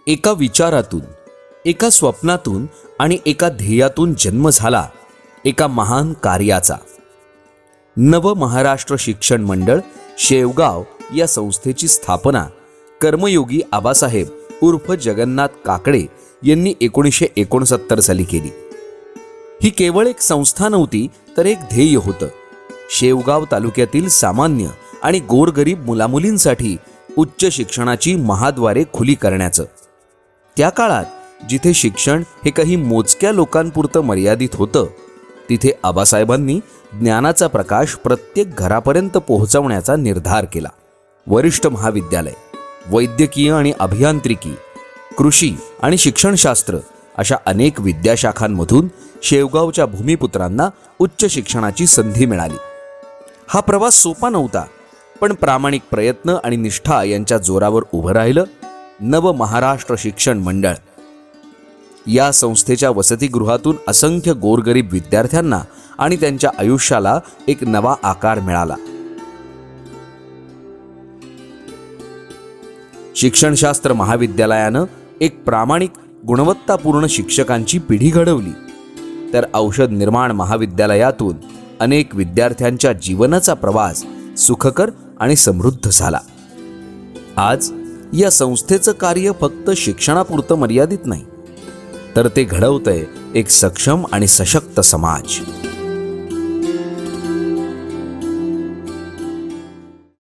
एका विचारातून, एका स्वप्नातून आणि एका ध्येयातून जन्म झाला एका महान कार्याचा. नव महाराष्ट्र शिक्षण मंडळ शेवगाव या संस्थेची स्थापना कर्मयोगी आबासाहेब उर्फ जगन्नाथ काकडे यांनी 1969 साली केली. ही केवळ एक संस्था नव्हती, तर एक ध्येय होतं. शेवगाव तालुक्यातील सामान्य आणि गोरगरीब मुलामुलींसाठी उच्च शिक्षणाची महाद्वारे खुली करण्याचं. त्या काळात जिथे शिक्षण हे काही मोजक्या लोकांपुरतं मर्यादित होतं, तिथे आबासाहेबांनी ज्ञानाचा प्रकाश प्रत्येक घरापर्यंत पोहोचवण्याचा निर्धार केला. वरिष्ठ महाविद्यालय, वैद्यकीय आणि अभियांत्रिकी, कृषी आणि शिक्षणशास्त्र अशा अनेक विद्याशाखांमधून शेवगावच्या भूमिपुत्रांना उच्च शिक्षणाची संधी मिळाली. हा प्रवास सोपा नव्हता, पण प्रामाणिक प्रयत्न आणि निष्ठा यांच्या जोरावर उभं राहिलं नव महाराष्ट्र शिक्षण मंडळ. या संस्थेच्या वसतिगृहातून असंख्य गोरगरीब विद्यार्थ्यांना आणि त्यांच्या आयुष्याला एक नवा आकार मिळाला. शिक्षणशास्त्र महाविद्यालयानं एक प्रामाणिक गुणवत्तापूर्ण शिक्षकांची पिढी घडवली, तर औषध निर्माण महाविद्यालयातून अनेक विद्यार्थ्यांच्या जीवनाचा प्रवास सुखकर आणि समृद्ध झाला. आज या संस्थेचं कार्य फक्त शिक्षणापुरतं मर्यादित नाही, तर ते घडवतंय एक सक्षम आणि सशक्त समाज.